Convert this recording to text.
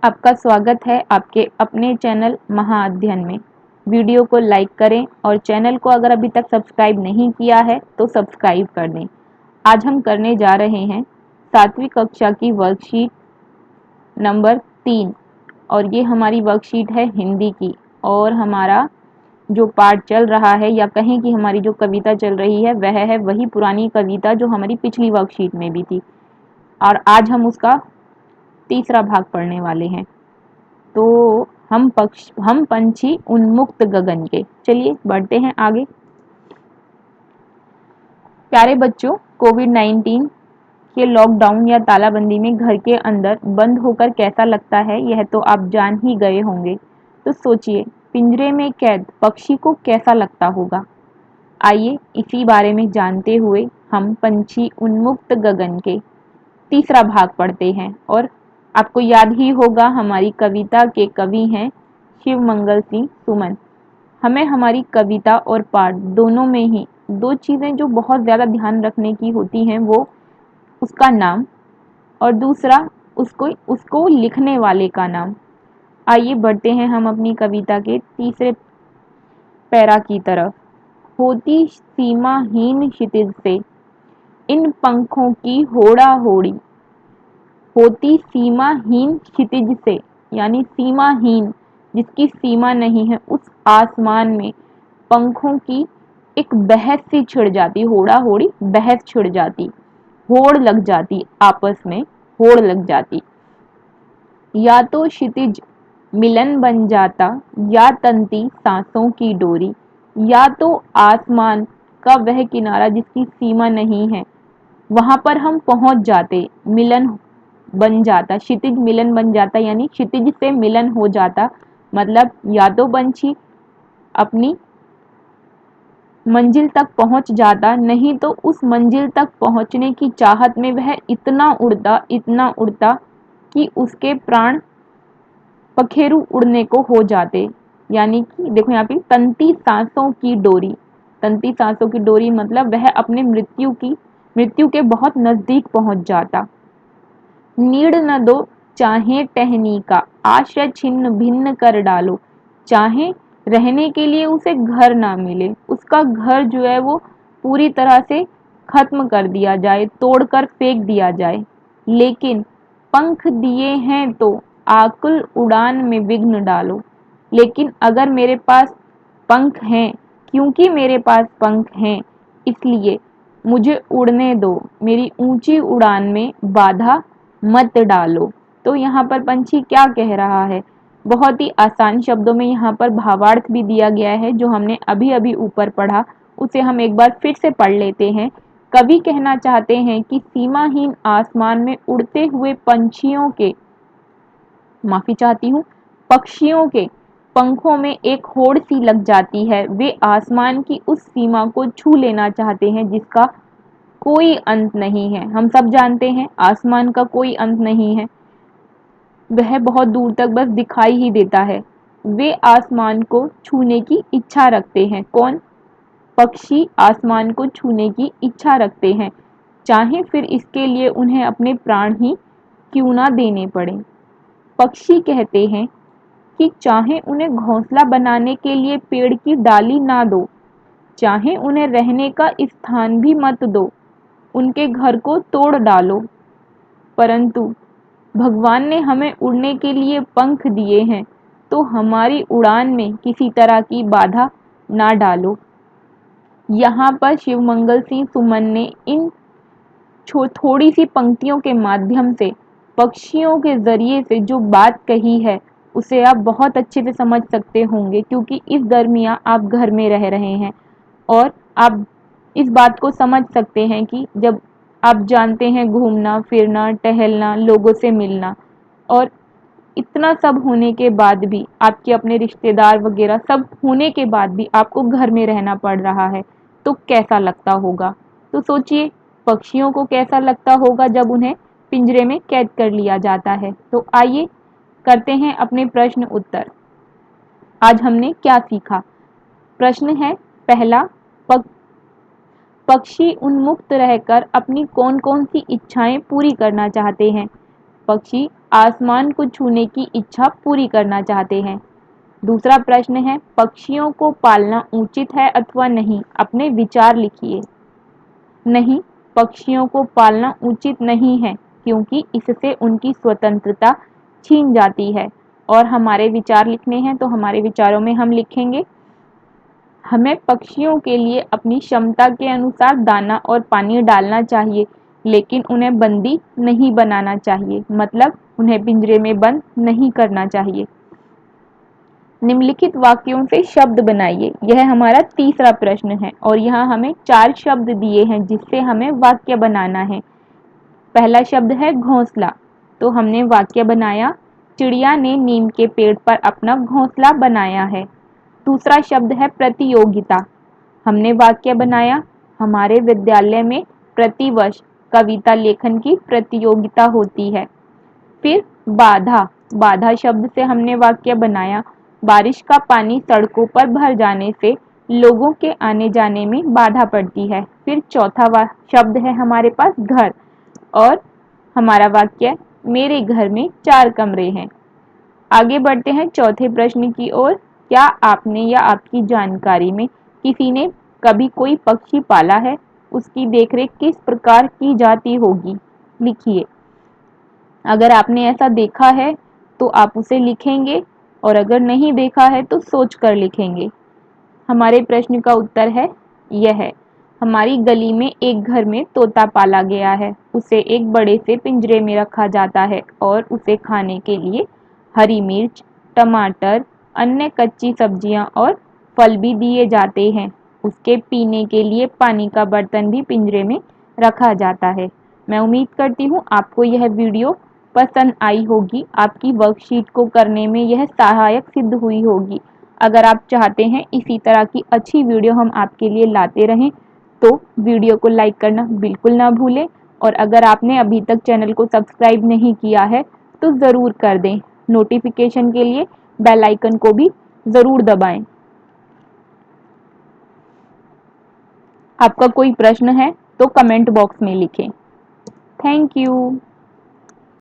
आपका स्वागत है आपके अपने चैनल महाअध्ययन में। वीडियो को लाइक करें और चैनल को अगर अभी तक सब्सक्राइब नहीं किया है तो सब्सक्राइब कर दें। आज हम करने जा रहे हैं 7वीं कक्षा की वर्कशीट नंबर 3 और ये हमारी वर्कशीट है हिंदी की। और हमारा जो पाठ चल रहा है या कहें कि हमारी जो कविता चल रही है वह है वही पुरानी कविता जो हमारी पिछली वर्कशीट में भी थी, और आज हम उसका तीसरा भाग पढ़ने वाले हैं। तो हम पंछी उन्मुक्त गगन के। चलिए बढ़ते हैं आगे। प्यारे बच्चों, कोविड-19 के लॉकडाउन या तालाबंदी में घर के अंदर बंद होकर कैसा लगता है यह तो आप जान ही गए होंगे। तो सोचिए, पिंजरे में कैद पक्षी को कैसा लगता होगा। आइए इसी बारे में जानते हुए हम पंछी उन्मुक्त गगन के तीसरा भाग पढ़ते हैं। और आपको याद ही होगा हमारी कविता के कवि हैं शिव मंगल सिंह सुमन। हमें हमारी कविता और पाठ दोनों में ही दो चीज़ें जो बहुत ज़्यादा ध्यान रखने की होती हैं, वो उसका नाम और दूसरा उसको लिखने वाले का नाम। आइए बढ़ते हैं हम अपनी कविता के तीसरे पैरा की तरफ। होती सीमाहीन क्षितिज से इन पंखों की होड़ा होड़ी। होती सीमाहीन क्षितिज से, यानी सीमाहीन, जिसकी सीमा नहीं है, उस आसमान में पंखों की एक बहस सी छिड़ जाती, होड़ा होड़ी बहस छिड़ जाती, होड़ लग जाती, आपस में होड़ लग जाती। या तो क्षितिज मिलन बन जाता या तंती सांसों की डोरी। या तो आसमान का वह किनारा जिसकी सीमा नहीं है, वहां पर हम पहुंच जाते, मिलन बन जाता, क्षितिज मिलन बन जाता, यानी क्षितिज से मिलन हो जाता। मतलब या तो पंछी अपनी मंजिल तक पहुंच जाता, नहीं तो उस मंजिल तक पहुंचने की चाहत में वह इतना उड़ता कि उसके प्राण पखेरु उड़ने को हो जाते। यानी कि देखो यहाँ पे तंती सांसों की डोरी। तंती सांसों की डोरी मतलब वह अपने मृत्यु के बहुत नजदीक पहुंच जाता। नीड़ न दो चाहे टहनी का आश्रय छिन्न भिन्न कर डालो। चाहे रहने के लिए उसे घर ना मिले, उसका घर जो है वो पूरी तरह से खत्म कर दिया जाए, तोड़कर फेंक दिया जाए, लेकिन पंख दिए हैं तो आकुल उड़ान में विघ्न डालो। लेकिन अगर मेरे पास पंख हैं, क्योंकि मेरे पास पंख हैं, इसलिए मुझे उड़ने दो, मेरी ऊंची उड़ान में बाधा मत डालो। तो यहाँ पर पंछी क्या कह रहा है, बहुत ही आसान शब्दों में यहाँ पर भावार्थ भी दिया गया है, जो हमने अभी अभी ऊपर पढ़ा उसे हम एक बार फिर से पढ़ लेते हैं। कवि कहना चाहते हैं कि सीमाहीन आसमान में उड़ते हुए पंछियों के, माफी चाहती हूँ, पक्षियों के पंखों में एक होड़ सी लग जाती है। वे आसमान की उस सीमा को छू लेना चाहते हैं जिसका कोई अंत नहीं है। हम सब जानते हैं आसमान का कोई अंत नहीं है, वह बहुत दूर तक बस दिखाई ही देता है। वे आसमान को छूने की इच्छा रखते हैं। कौन? पक्षी आसमान को छूने की इच्छा रखते हैं, चाहे फिर इसके लिए उन्हें अपने प्राण ही क्यों ना देने पड़े। पक्षी कहते हैं कि चाहे उन्हें घोंसला बनाने के लिए पेड़ की डाली ना दो, चाहे उन्हें रहने का स्थान भी मत दो, उनके घर को तोड़ डालो, परंतु भगवान ने हमें उड़ने के लिए पंख दिए हैं, तो हमारी उड़ान में किसी तरह की बाधा ना डालो। यहाँ पर शिवमंगल सिंह सुमन ने इन थोड़ी सी पंक्तियों के माध्यम से पक्षियों के जरिए से जो बात कही है उसे आप बहुत अच्छे से समझ सकते होंगे, क्योंकि इस दरमियान आप घर में रह रहे हैं और आप इस बात को समझ सकते हैं कि जब आप जानते हैं घूमना फिरना, टहलना, लोगों से मिलना, और इतना सब होने के बाद भी, आपके अपने रिश्तेदार वगैरह सब होने के बाद भी आपको घर में रहना पड़ रहा है, तो कैसा लगता होगा। तो सोचिए पक्षियों को कैसा लगता होगा जब उन्हें पिंजरे में कैद कर लिया जाता है। तो आइए करते हैं अपने प्रश्न उत्तर। आज हमने क्या सीखा? प्रश्न है पहला, पक्षी उन्मुक्त रहकर अपनी कौन कौन सी इच्छाएं पूरी करना चाहते हैं। पक्षी आसमान को छूने की इच्छा पूरी करना चाहते हैं। दूसरा प्रश्न है, पक्षियों को पालना उचित है अथवा नहीं? अपने विचार लिखिए। नहीं, पक्षियों को पालना उचित नहीं है, क्योंकि इससे उनकी स्वतंत्रता छीन जाती है। और हमारे विचार लिखने हैं, तो हमारे विचारों में हम लिखेंगे, हमें पक्षियों के लिए अपनी क्षमता के अनुसार दाना और पानी डालना चाहिए, लेकिन उन्हें बंदी नहीं बनाना चाहिए, मतलब उन्हें पिंजरे में बंद नहीं करना चाहिए। निम्नलिखित वाक्यों से शब्द बनाइए। यह हमारा तीसरा प्रश्न है और यहाँ हमें 4 शब्द दिए हैं जिससे हमें वाक्य बनाना है। पहला शब्द है घोंसला, तो हमने वाक्य बनाया, चिड़िया ने नीम के पेड़ पर अपना घोंसला बनाया है। दूसरा शब्द है प्रतियोगिता, हमने वाक्य बनाया, हमारे विद्यालय में प्रतिवर्ष कविता लेखन की प्रतियोगिता होती है। फिर बाधा, बाधा शब्द से हमने वाक्य बनाया, बारिश का पानी सड़कों पर भर जाने से लोगों के आने जाने में बाधा पड़ती है। फिर चौथा शब्द है हमारे पास घर, और हमारा वाक्य, मेरे घर में 4 कमरे हैं। आगे बढ़ते हैं चौथे प्रश्न की ओर। क्या आपने या आपकी जानकारी में किसी ने कभी कोई पक्षी पाला है? उसकी देखरेख किस प्रकार की जाती होगी? लिखिए। अगर आपने ऐसा देखा है तो आप उसे लिखेंगे, और अगर नहीं देखा है तो सोच कर लिखेंगे। हमारे प्रश्न का उत्तर है यह है, हमारी गली में एक घर में तोता पाला गया है। उसे एक बड़े से पिंजरे में रखा जाता है और उसे खाने के लिए हरी मिर्च, टमाटर, अन्य कच्ची सब्जियां और फल भी दिए जाते हैं। उसके पीने के लिए पानी का बर्तन भी पिंजरे में रखा जाता है। मैं उम्मीद करती हूँ आपको यह वीडियो पसंद आई होगी, आपकी वर्कशीट को करने में यह सहायक सिद्ध हुई होगी। अगर आप चाहते हैं इसी तरह की अच्छी वीडियो हम आपके लिए लाते रहें, तो वीडियो को लाइक करना बिल्कुल ना भूलें, और अगर आपने अभी तक चैनल को सब्सक्राइब नहीं किया है तो ज़रूर कर दें। नोटिफिकेशन के लिए बेल आइकन को भी ज़रूर दबाएं। आपका कोई प्रश्न है तो कमेंट बॉक्स में लिखें। Thank you.